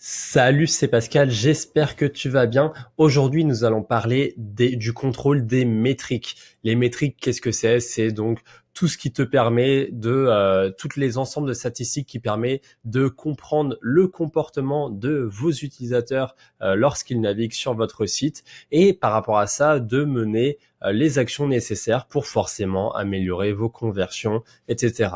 Salut, c'est Pascal, j'espère que tu vas bien. Aujourd'hui, nous allons parler du contrôle des métriques. Les métriques, qu'est-ce que c'est? C'est donc tout ce qui te permet toutes les ensembles de statistiques qui permet de comprendre le comportement de vos utilisateurs lorsqu'ils naviguent sur votre site et par rapport à ça, de mener les actions nécessaires pour forcément améliorer vos conversions, etc.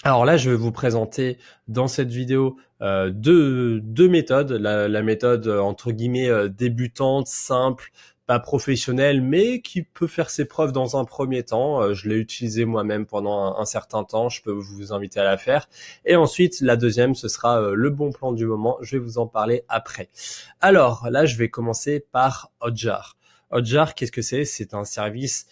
Alors là, je vais vous présenter dans cette vidéo deux méthodes. La méthode entre guillemets débutante, simple, pas professionnelle, mais qui peut faire ses preuves dans un premier temps. Je l'ai utilisé moi-même pendant un certain temps. Je peux vous inviter à la faire. Et ensuite, la deuxième, ce sera le bon plan du moment. Je vais vous en parler après. Alors là, je vais commencer par Hotjar. Hotjar, qu'est-ce que c'est? C'est un service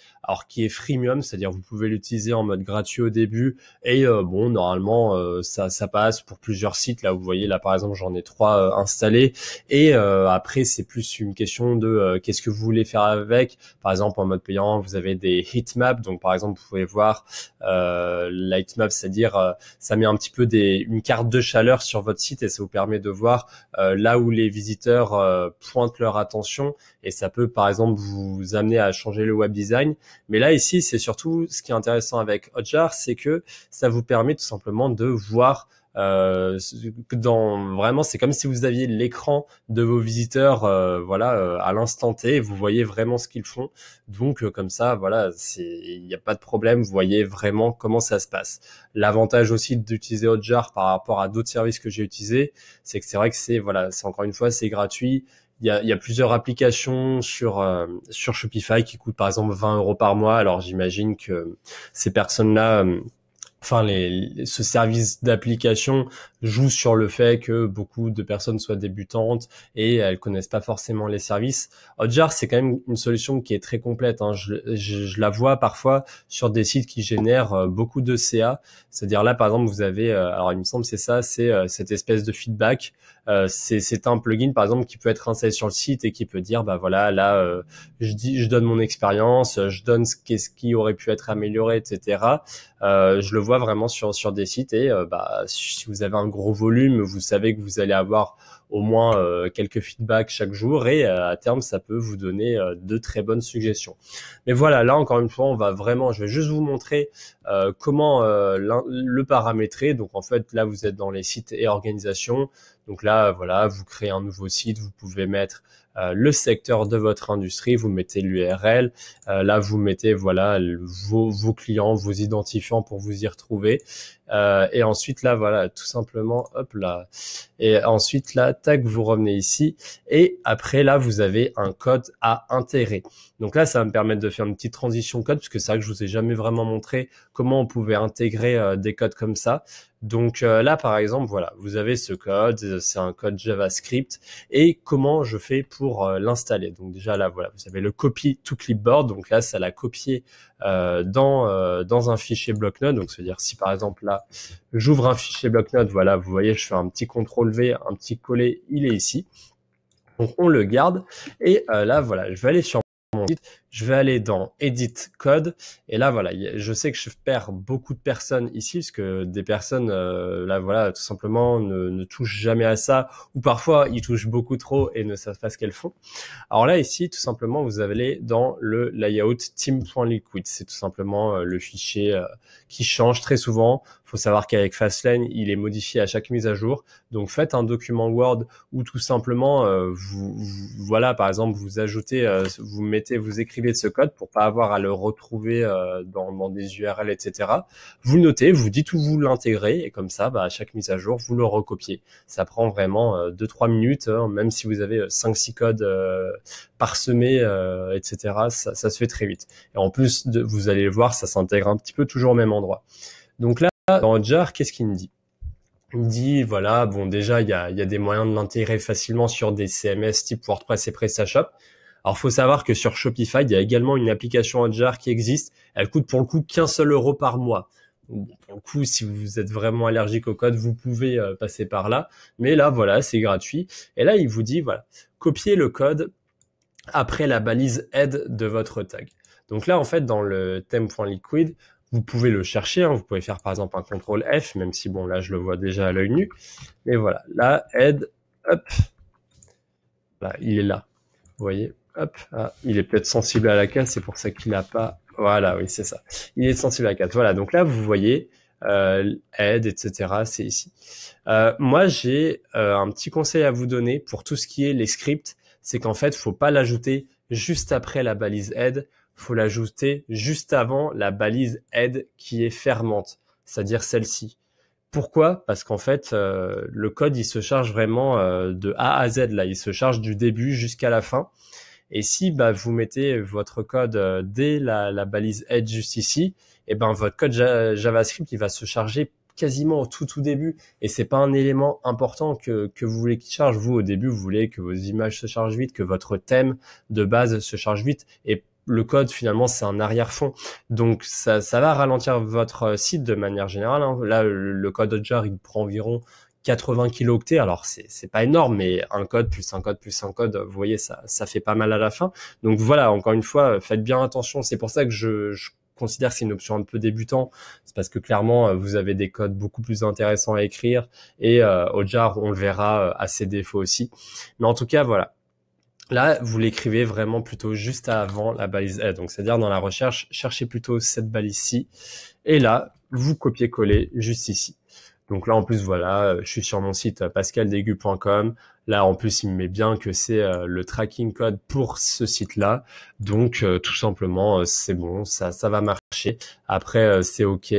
qui est freemium, c'est-à-dire vous pouvez l'utiliser en mode gratuit au début et bon normalement ça passe pour plusieurs sites. Là vous voyez là par exemple j'en ai 3 installés et après c'est plus une question de qu'est-ce que vous voulez faire avec. Par exemple en mode payant vous avez des heatmaps, donc par exemple vous pouvez voir la heatmap, c'est-à-dire ça met un petit peu une carte de chaleur sur votre site et ça vous permet de voir là où les visiteurs pointent leur attention et ça peut par exemple vous amener à changer le web design. Mais là, ici, c'est surtout ce qui est intéressant avec Hotjar, c'est que ça vous permet tout simplement de voir vraiment, c'est comme si vous aviez l'écran de vos visiteurs, à l'instant T. Vous voyez vraiment ce qu'ils font. Donc, comme ça, voilà, il n'y a pas de problème. Vous voyez vraiment comment ça se passe. L'avantage aussi d'utiliser Hotjar par rapport à d'autres services que j'ai utilisés, c'est que c'est vrai que c'est encore une fois, c'est gratuit. Il y a plusieurs applications sur Shopify qui coûtent par exemple 20 € par mois. Alors j'imagine que ces personnes-là, ce service d'application joue sur le fait que beaucoup de personnes soient débutantes et elles connaissent pas forcément les services. Hotjar, c'est quand même une solution qui est très complète, hein. Je la vois parfois sur des sites qui génèrent beaucoup de CA. C'est-à-dire là, par exemple, vous avez, alors il me semble c'est cette espèce de feedback. C'est un plugin, par exemple, qui peut être installé sur le site et qui peut dire, je donne mon expérience, je donne ce qui aurait pu être amélioré, etc. Je le vois vraiment sur des sites et si vous avez un gros volume, vous savez que vous allez avoir au moins quelques feedbacks chaque jour et à terme ça peut vous donner de très bonnes suggestions. Mais voilà, là encore une fois, je vais juste vous montrer comment le paramétrer. Donc en fait là vous êtes dans les sites et organisations. Donc là voilà, vous créez un nouveau site, vous pouvez mettre le secteur de votre industrie, vous mettez l'URL, là vous mettez vos clients, vos identifiants pour vous y retrouver, et ensuite là voilà tout simplement hop là, et ensuite là tac vous revenez ici et après là vous avez un code à intégrer. Donc là ça va me permettre de faire une petite transition code parce que c'est vrai que je vous ai jamais vraiment montré comment on pouvait intégrer des codes comme ça. Donc là par exemple voilà, vous avez ce code, c'est un code JavaScript et comment je fais pour l'installer. Donc déjà là voilà, vous avez le copy to clipboard, donc là ça l'a copié dans un fichier bloc-notes. Donc c'est-à-dire si par exemple là j'ouvre un fichier bloc-notes, voilà, vous voyez je fais un petit CTRL V, un petit coller, il est ici. Donc on le garde et là voilà, je vais aller sur mon site, je vais aller dans Edit Code et là voilà, je sais que je perds beaucoup de personnes ici parce que des personnes là voilà tout simplement ne touchent jamais à ça ou parfois ils touchent beaucoup trop et ne savent pas ce qu'elles font. Alors là ici tout simplement vous allez dans le layout theme.liquid, c'est tout simplement le fichier qui change très souvent. Il faut savoir qu'avec Fastlane il est modifié à chaque mise à jour, donc faites un document Word où tout simplement voilà par exemple vous ajoutez, vous écrivez de ce code pour pas avoir à le retrouver dans des URL, etc. Vous le notez, vous dites où vous l'intégrez et comme ça à chaque mise à jour vous le recopiez. Ça prend vraiment 2-3 minutes, hein, même si vous avez 5-6 codes parsemés, etc. Ça se fait très vite. Et en plus vous allez le voir, ça s'intègre un petit peu toujours au même endroit. Donc là dans Hotjar, qu'est-ce qu'il me dit? Il me dit, voilà, bon, déjà, il y a des moyens de l'intégrer facilement sur des CMS type WordPress et PrestaShop. Alors, faut savoir que sur Shopify, il y a également une application Hotjar qui existe. Elle coûte pour le coup qu'un seul euro par mois. Bon, pour le coup, si vous êtes vraiment allergique au code, vous pouvez passer par là. Mais là, voilà, c'est gratuit. Et là, il vous dit, voilà, copiez le code après la balise head de votre tag. Donc là, en fait, dans le theme.liquid, vous pouvez le chercher, hein, vous pouvez faire par exemple un CTRL F, même si bon là je le vois déjà à l'œil nu, mais voilà, là head, hop, là, il est là. Vous voyez, hop, ah, il est peut-être sensible à la case, c'est pour ça qu'il n'a pas. Voilà, oui, c'est ça. Il est sensible à la case. Voilà, donc là, vous voyez, aide, etc. C'est ici. Moi, j'ai un petit conseil à vous donner pour tout ce qui est les scripts, c'est qu'en fait, faut pas l'ajouter juste après la balise aide, faut l'ajouter juste avant la balise aide qui est fermante, c'est-à-dire celle-ci. Pourquoi? Parce qu'en fait, le code, il se charge vraiment de A à Z. Là, il se charge du début jusqu'à la fin. Et si bah, vous mettez votre code dès la balise Edge juste ici, et ben votre code JavaScript, il va se charger quasiment au tout début. Et c'est pas un élément important que vous voulez qu'il charge. Vous, au début, vous voulez que vos images se chargent vite, que votre thème de base se charge vite. Et le code, finalement, c'est un arrière-fond. Donc, ça va ralentir votre site de manière générale, hein. Là, le code Hotjar, il prend environ 80 kilooctets. Alors, c'est pas énorme, mais un code plus un code plus un code, vous voyez, ça fait pas mal à la fin. Donc, voilà, encore une fois, faites bien attention. C'est pour ça que je considère que c'est une option un peu débutant. C'est parce que clairement, vous avez des codes beaucoup plus intéressants à écrire. Et Hotjar, on le verra, à ses défauts aussi. Mais en tout cas, voilà. Là, vous l'écrivez vraiment plutôt juste avant la balise aide. Donc, c'est-à-dire dans la recherche, cherchez plutôt cette balise-ci. Et là, vous copiez-collez juste ici. Donc là, en plus, voilà, je suis sur mon site pascaldegu.com. Là, en plus, il me met bien que c'est le tracking code pour ce site-là. Donc, tout simplement, c'est bon, ça va marcher. Après, c'est OK.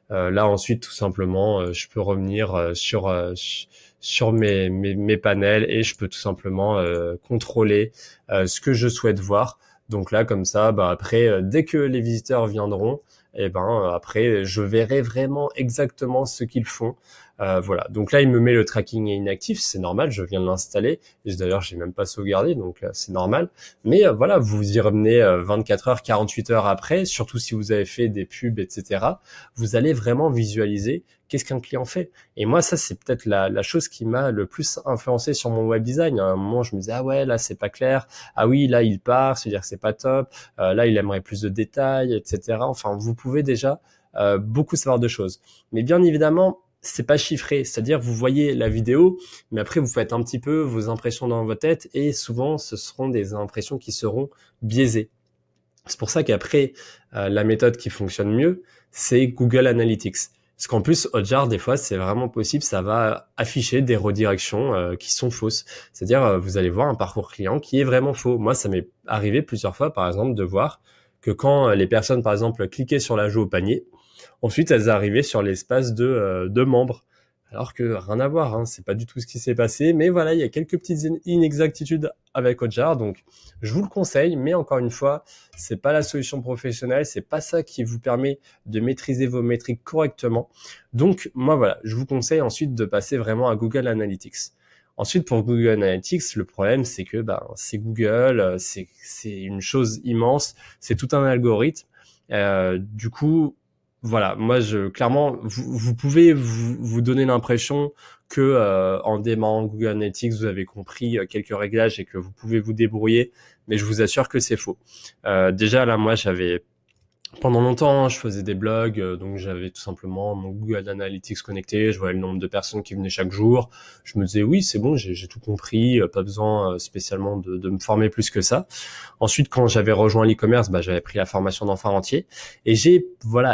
Là, ensuite, tout simplement, je peux revenir sur mes panels et je peux tout simplement contrôler ce que je souhaite voir. Donc là, comme ça, bah, après, dès que les visiteurs viendront, et ben après, je verrai vraiment exactement ce qu'ils font. Voilà. Donc là, il me met le tracking est inactif, c'est normal, je viens de l'installer. Et d'ailleurs, j'ai même pas sauvegardé, donc c'est normal. Mais voilà, vous y revenez 24 heures, 48 heures après, surtout si vous avez fait des pubs, etc. Vous allez vraiment visualiser qu'est-ce qu'un client fait. Et moi, ça, c'est peut-être la chose qui m'a le plus influencé sur mon web design. À un moment, je me disais, ah ouais, là, c'est pas clair. Ah oui, là, il part, c'est-à-dire que c'est pas top. Là, il aimerait plus de détails, etc. Enfin, vous pouvez déjà beaucoup savoir de choses. Mais bien évidemment, c'est pas chiffré, c'est-à-dire vous voyez la vidéo, mais après vous faites un petit peu vos impressions dans votre tête et souvent ce seront des impressions qui seront biaisées. C'est pour ça qu'après la méthode qui fonctionne mieux, c'est Google Analytics. Parce qu'en plus, Hotjar, des fois, c'est vraiment possible, ça va afficher des redirections qui sont fausses. C'est-à-dire, vous allez voir un parcours client qui est vraiment faux. Moi, ça m'est arrivé plusieurs fois, par exemple, de voir que quand les personnes, par exemple, cliquaient sur l'ajout au panier, ensuite, elles arrivaient sur l'espace de membres. Alors que rien à voir, hein, c'est pas du tout ce qui s'est passé. Mais voilà, il y a quelques petites inexactitudes avec Hotjar. Donc, je vous le conseille, mais encore une fois, c'est pas la solution professionnelle. C'est pas ça qui vous permet de maîtriser vos métriques correctement. Donc, moi, voilà, je vous conseille ensuite de passer vraiment à Google Analytics. Ensuite, pour Google Analytics, le problème, c'est que c'est Google, c'est une chose immense, c'est tout un algorithme. Du coup, voilà, moi clairement vous pouvez vous donner l'impression que en démarrant Google Analytics vous avez compris quelques réglages et que vous pouvez vous débrouiller, mais je vous assure que c'est faux. Déjà là, moi j'avais pendant longtemps, je faisais des blogs, donc j'avais tout simplement mon Google Analytics connecté, je voyais le nombre de personnes qui venaient chaque jour. Je me disais oui, c'est bon, j'ai tout compris, pas besoin spécialement de me former plus que ça. Ensuite, quand j'avais rejoint l'e-commerce, j'avais pris la formation d'enfant entier et j'ai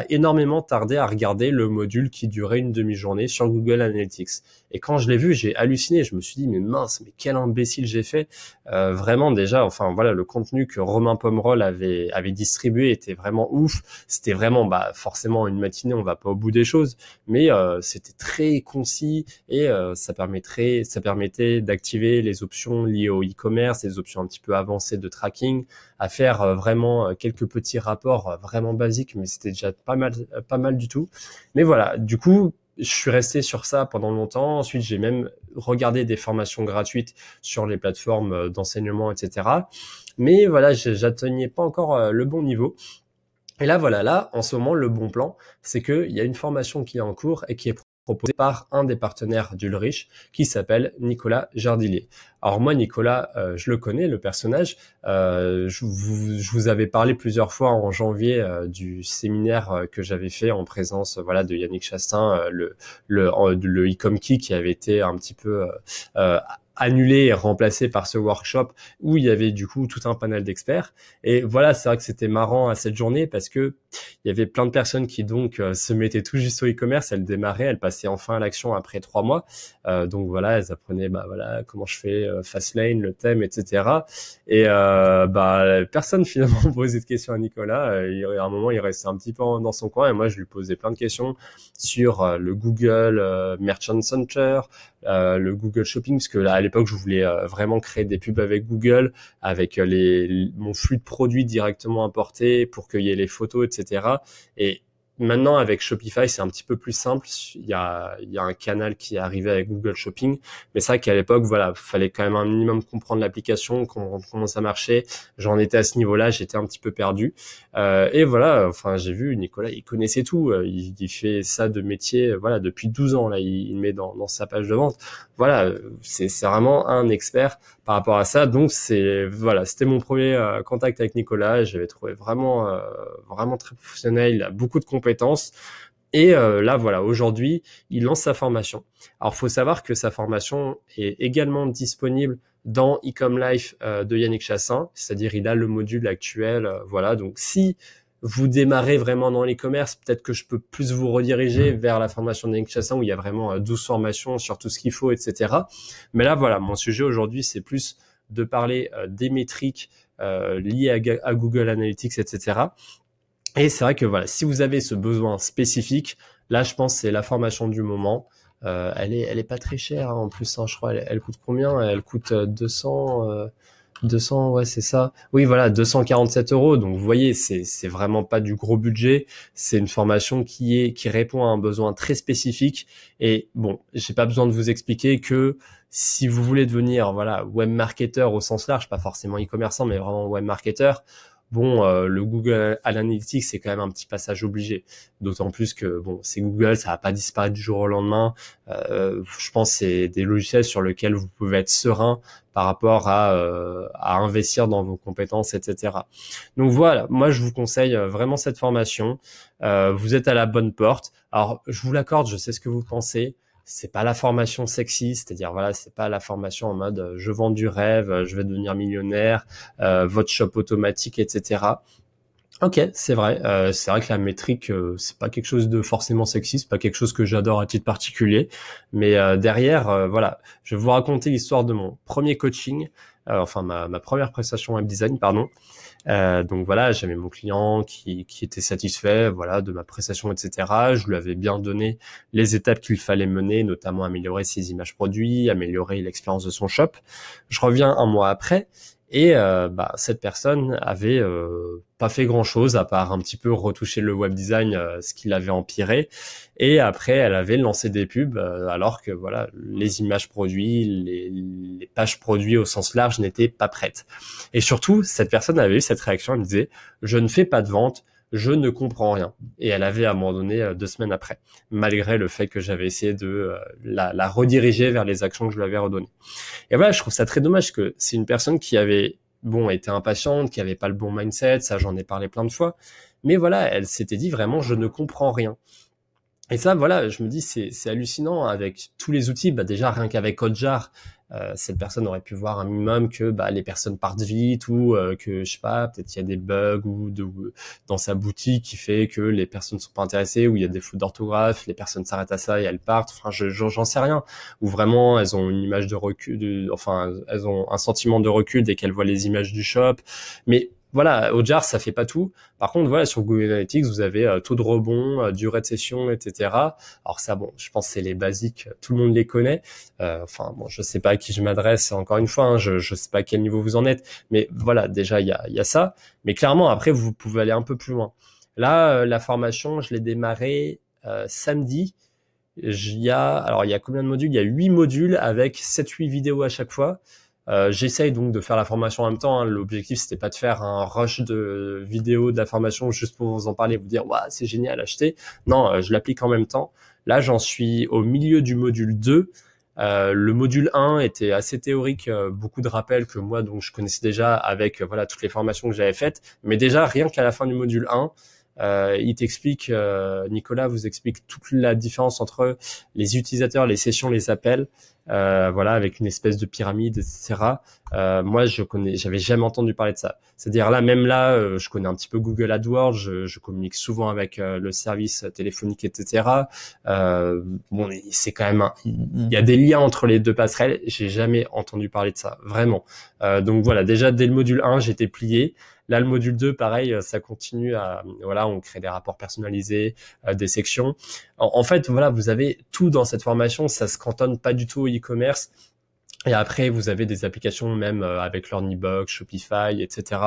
énormément tardé à regarder le module qui durait une demi-journée sur Google Analytics. Et quand je l'ai vu, j'ai halluciné. Je me suis dit mais mince, mais quel imbécile j'ai fait. Vraiment déjà, enfin voilà, le contenu que Romain Pomerol avait distribué était vraiment ouf. C'était vraiment forcément une matinée, on va pas au bout des choses, mais c'était très concis et ça permettait d'activer les options liées au e-commerce, les options un petit peu avancées de tracking, à faire vraiment quelques petits rapports vraiment basiques, mais c'était déjà pas mal du tout. Mais voilà, du coup, je suis resté sur ça pendant longtemps. Ensuite, j'ai même regardé des formations gratuites sur les plateformes d'enseignement, etc. Mais voilà, j'atteignais pas encore le bon niveau. Et là, voilà, là, en ce moment, le bon plan, c'est qu'il y a une formation qui est en cours et qui est proposée par un des partenaires d'Ulrich qui s'appelle Nicolas Jardillier. Alors moi, Nicolas, je le connais, le personnage. Je vous avais parlé plusieurs fois en janvier du séminaire que j'avais fait en présence de Yannick Chastain, le e-com key qui avait été un petit peu annulé et remplacé par ce workshop où il y avait du coup tout un panel d'experts. Et voilà, c'est vrai que c'était marrant à cette journée parce que il y avait plein de personnes qui donc se mettaient tout juste au e-commerce, elles démarraient, elles passaient enfin à l'action après 3 mois. Donc voilà, elles apprenaient voilà comment je fais Fastlane, le thème, etc. Et personne finalement posait de questions à Nicolas. À un moment, il restait un petit peu dans son coin et moi je lui posais plein de questions sur le Google Merchant Center, le Google Shopping, parce que là à l'époque je voulais vraiment créer des pubs avec Google, avec mon flux de produits directement importé pour qu'il y ait les photos, etc. Et maintenant avec Shopify c'est un petit peu plus simple. Il y a un canal qui est arrivé avec Google Shopping, mais c'est vrai qu'à l'époque voilà, fallait quand même un minimum comprendre l'application, comment ça marchait. J'en étais à ce niveau-là, j'étais un petit peu perdu. Et voilà, enfin j'ai vu Nicolas, il connaissait tout. Il fait ça de métier, voilà, depuis 12 ans là. Il met dans sa page de vente. Voilà, c'est vraiment un expert par rapport à ça. Donc voilà, c'était mon premier contact avec Nicolas. J'avais trouvé vraiment très professionnel. Il a beaucoup de compétences. Et là, voilà, aujourd'hui, il lance sa formation. Alors, faut savoir que sa formation est également disponible dans Ecom Life de Yannick Chassin, c'est-à-dire il a le module actuel. Voilà, donc si vous démarrez vraiment dans l'e-commerce, peut-être que je peux plus vous rediriger vers la formation de Yannick Chassin où il y a vraiment 12 formations sur tout ce qu'il faut, etc. Mais là, voilà, mon sujet aujourd'hui, c'est plus de parler des métriques liées à Google Analytics, etc. Et c'est vrai que voilà, si vous avez ce besoin spécifique, là, je pense que c'est la formation du moment. Elle est pas très chère hein, en plus. Hein, je crois, elle coûte combien? Elle coûte 200, ouais, c'est ça. Oui, voilà, 247 €. Donc, vous voyez, c'est vraiment pas du gros budget. C'est une formation qui répond à un besoin très spécifique. Et bon, j'ai pas besoin de vous expliquer que si vous voulez devenir, voilà, web marketer au sens large, pas forcément e-commerçant, mais vraiment web marketer, bon, le Google Analytics, c'est quand même un petit passage obligé. D'autant plus que, bon, c'est Google, ça va pas disparaître du jour au lendemain. Je pense que c'est des logiciels sur lesquels vous pouvez être serein par rapport à investir dans vos compétences, etc. Donc voilà, moi, je vous conseille vraiment cette formation. Vous êtes à la bonne porte. Alors, je vous l'accorde, je sais ce que vous pensez. C'est pas la formation sexy, c'est-à-dire voilà, c'est pas la formation en mode je vends du rêve, je vais devenir millionnaire, votre shop automatique, etc. Ok, c'est vrai que la métrique c'est pas quelque chose de forcément sexy, c'est pas quelque chose que j'adore à titre particulier, mais derrière voilà, je vais vous raconter l'histoire de mon premier coaching, enfin ma première prestation web design, pardon. Donc voilà, j'avais mon client qui était satisfait, voilà, de ma prestation, etc. Je lui avais bien donné les étapes qu'il fallait mener, notamment améliorer ses images produits, améliorer l'expérience de son shop. Je reviens un mois après et cette personne avait pas fait grand chose à part un petit peu retoucher le web design, ce qu'il avait empiré. Et après, elle avait lancé des pubs, alors que voilà, les images produits, les pages produits au sens large n'étaient pas prêtes. Et surtout, cette personne avait eu cette réaction, elle me disait « Je ne fais pas de vente, je ne comprends rien ». Et elle avait abandonné 2 semaines après, malgré le fait que j'avais essayé de la rediriger vers les actions que je lui avais redonnées. Et voilà, je trouve ça très dommage que c'est une personne qui avait été impatiente, qui avait pas le bon mindset, ça j'en ai parlé plein de fois, mais voilà, elle s'était dit vraiment « Je ne comprends rien ». Et ça, voilà, je me dis, c'est hallucinant avec tous les outils. Déjà, rien qu'avec Hotjar, cette personne aurait pu voir un minimum que les personnes partent vite ou que, je sais pas, peut-être il y a des bugs ou dans sa boutique qui fait que les personnes ne sont pas intéressées ou il y a des fautes d'orthographe, les personnes s'arrêtent à ça et elles partent. Enfin, j'en sais rien. Ou vraiment, elles ont une image de recul, elles ont un sentiment de recul dès qu'elles voient les images du shop. Mais voilà, Hotjar, ça fait pas tout. Par contre, voilà, sur Google Analytics, vous avez taux de rebond, durée de session, etc. Alors ça, bon, je pense que c'est les basiques, tout le monde les connaît. Je sais pas à qui je m'adresse, encore une fois, hein, je sais pas à quel niveau vous en êtes, mais voilà, déjà, il y a ça. Mais clairement, après, vous pouvez aller un peu plus loin. Là, la formation, je l'ai démarrée samedi. Il y a combien de modules? Il y a 8 modules avec 7-8 vidéos à chaque fois. J'essaye donc de faire la formation en même temps. Hein. L'objectif, c'était pas de faire un rush de vidéos de la formation juste pour vous en parler, vous dire ouais, c'est génial, achetez. Non, je l'applique en même temps. Là, j'en suis au milieu du module 2. Le module 1 était assez théorique, beaucoup de rappels que moi donc je connaissais déjà avec voilà toutes les formations que j'avais faites. Mais déjà rien qu'à la fin du module 1, il t'explique, Nicolas vous explique toute la différence entre les utilisateurs, les sessions, les appels. voilà, avec une espèce de pyramide, etc. Moi, j'avais jamais entendu parler de ça. C'est-à-dire là, même là, je connais un petit peu Google AdWords, je communique souvent avec le service téléphonique, etc. Bon, c'est quand même, il y a des liens entre les deux passerelles. J'ai jamais entendu parler de ça, vraiment. Donc voilà, déjà dès le module 1, j'étais plié. Là, le module 2, pareil, ça continue voilà, on crée des rapports personnalisés, des sections. En fait, voilà, vous avez tout dans cette formation. Ça se cantonne pas du tout au e-commerce. Et après, vous avez des applications même avec Learnybox, Shopify, etc.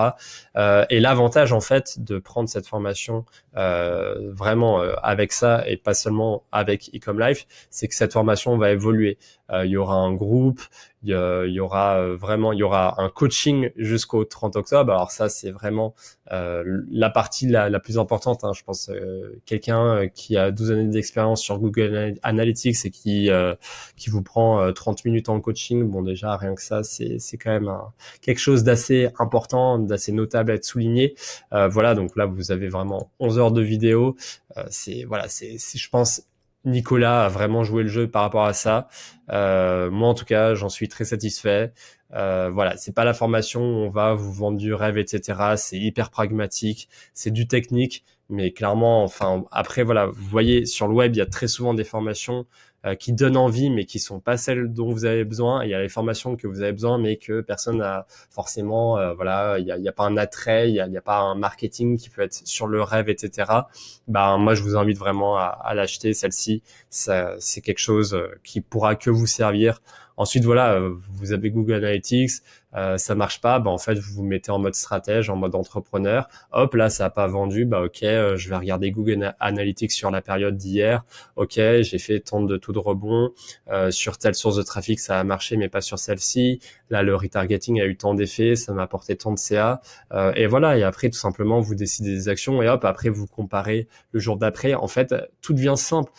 Et l'avantage, en fait, de prendre cette formation vraiment avec ça et pas seulement avec Ecom Life, c'est que cette formation va évoluer. Il y aura un groupe, il y aura vraiment, il y aura un coaching jusqu'au 30 octobre. Alors ça, c'est vraiment la partie la plus importante. Hein. Je pense quelqu'un qui a 12 années d'expérience sur Google Analytics et qui vous prend 30 minutes en coaching. Bon, déjà, rien que ça, c'est quand même quelque chose d'assez important, d'assez notable à être souligné. Voilà, donc là, vous avez vraiment 11 heures de vidéo. Voilà, je pense, Nicolas a vraiment joué le jeu par rapport à ça. Moi, en tout cas, j'en suis très satisfait. Voilà, c'est pas la formation où on va vous vendre du rêve, etc. C'est hyper pragmatique, c'est du technique, mais clairement, enfin, après, voilà, vous voyez, sur le web, il y a très souvent des formations qui donnent envie, mais qui sont pas celles dont vous avez besoin. Il y a les formations que vous avez besoin, mais que personne n'a forcément. Voilà, il y a pas un attrait, il y a pas un marketing qui peut être sur le rêve, etc. Ben moi, je vous invite vraiment à l'acheter. Celle-ci, c'est quelque chose qui pourra que vous servir. Ensuite, voilà, vous avez Google Analytics, ça marche pas, bah en fait vous vous mettez en mode stratège, en mode entrepreneur. Hop, là ça a pas vendu, bah ok, je vais regarder Google Analytics sur la période d'hier. Ok, j'ai fait tant de taux de rebond sur telle source de trafic, ça a marché, mais pas sur celle-ci. Là, le retargeting a eu tant d'effets, ça m'a apporté tant de CA. Et voilà, et après tout simplement vous décidez des actions et hop, après vous comparez le jour d'après. En fait, tout devient simple.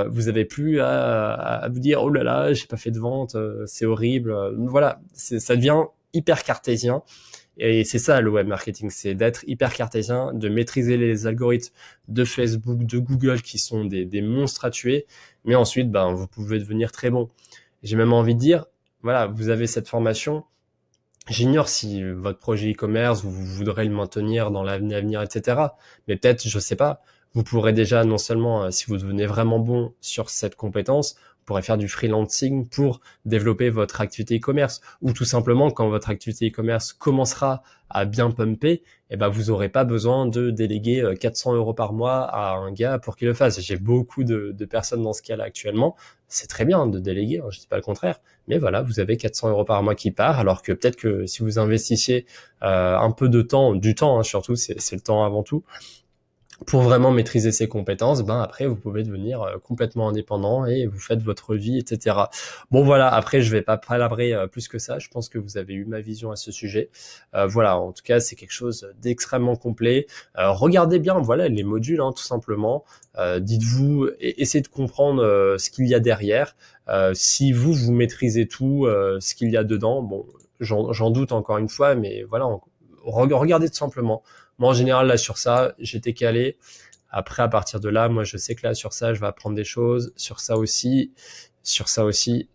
Vous avez plus à vous dire oh là là, j'ai pas fait de vente, c'est horrible. Voilà, ça devient hyper cartésien. Et c'est ça le web marketing, c'est d'être hyper cartésien, de maîtriser les algorithmes de Facebook, de Google qui sont des monstres à tuer. Mais ensuite, ben, vous pouvez devenir très bon. J'ai même envie de dire, voilà, vous avez cette formation. J'ignore si votre projet e-commerce, vous voudrez le maintenir dans l'avenir, etc. Mais peut-être, je sais pas, vous pourrez déjà, non seulement, si vous devenez vraiment bon sur cette compétence, vous pourrez faire du freelancing pour développer votre activité e-commerce. Ou tout simplement, quand votre activité e-commerce commencera à bien pumper, eh ben, vous aurez pas besoin de déléguer 400 € par mois à un gars pour qu'il le fasse. J'ai beaucoup de personnes dans ce cas-là actuellement. C'est très bien de déléguer, hein, je dis pas le contraire. Mais voilà, vous avez 400 € par mois qui part, alors que peut-être que si vous investissiez un peu de temps, du temps hein, surtout, c'est le temps avant tout, pour vraiment maîtriser ses compétences, ben après vous pouvez devenir complètement indépendant et vous faites votre vie, etc. Bon voilà, après je vais pas palabrer plus que ça. Je pense que vous avez eu ma vision à ce sujet. Voilà, en tout cas c'est quelque chose d'extrêmement complet. Regardez bien, voilà les modules, hein, tout simplement. Dites-vous, essayez de comprendre ce qu'il y a derrière. Si vous maîtrisez tout, ce qu'il y a dedans, bon, j'en doute encore une fois, mais voilà, regardez tout simplement. Moi, en général, là, sur ça, j'étais calé. Après, à partir de là, moi, je sais que là, sur ça, je vais apprendre des choses. Sur ça aussi.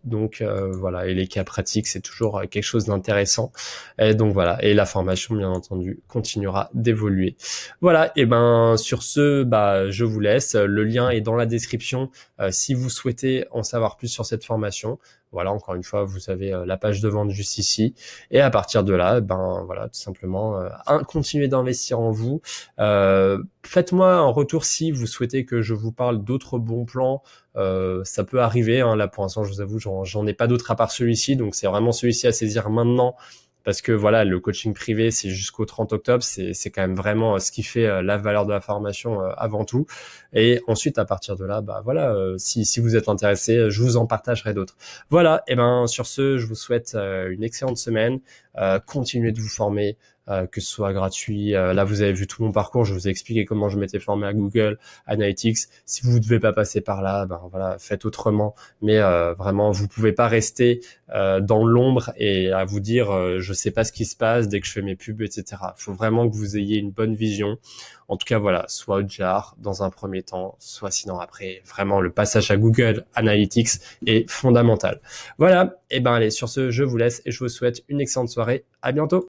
Donc, voilà. Et les cas pratiques, c'est toujours quelque chose d'intéressant. Et donc, voilà. Et la formation, bien entendu, continuera d'évoluer. Voilà. Et ben, sur ce, bah, je vous laisse. Le lien est dans la description. Si vous souhaitez en savoir plus sur cette formation. Voilà, encore une fois, vous avez la page de vente juste ici. Et à partir de là, ben voilà, tout simplement, continuez d'investir en vous. Faites-moi un retour si vous souhaitez que je vous parle d'autres bons plans. Ça peut arriver. Hein, là, pour l'instant, je vous avoue, j'en ai pas d'autres à part celui-ci. Donc, c'est vraiment celui-ci à saisir maintenant. Parce que voilà, le coaching privé, c'est jusqu'au 30 octobre, c'est quand même vraiment ce qui fait la valeur de la formation avant tout. Et ensuite, à partir de là, bah voilà, si vous êtes intéressé, je vous en partagerai d'autres. Voilà, et ben sur ce, je vous souhaite une excellente semaine. Continuez de vous former, que ce soit gratuit. Là, vous avez vu tout mon parcours, je vous ai expliqué comment je m'étais formé à Google Analytics. Si vous ne devez pas passer par là, ben voilà, faites autrement. Mais vraiment, vous pouvez pas rester dans l'ombre et à vous dire je sais pas ce qui se passe dès que je fais mes pubs, etc. Il faut vraiment que vous ayez une bonne vision. En tout cas, voilà, soit Hotjar dans un premier temps, soit sinon après, vraiment le passage à Google Analytics est fondamental. Voilà, et ben allez, sur ce, je vous laisse et je vous souhaite une excellente soirée. À bientôt.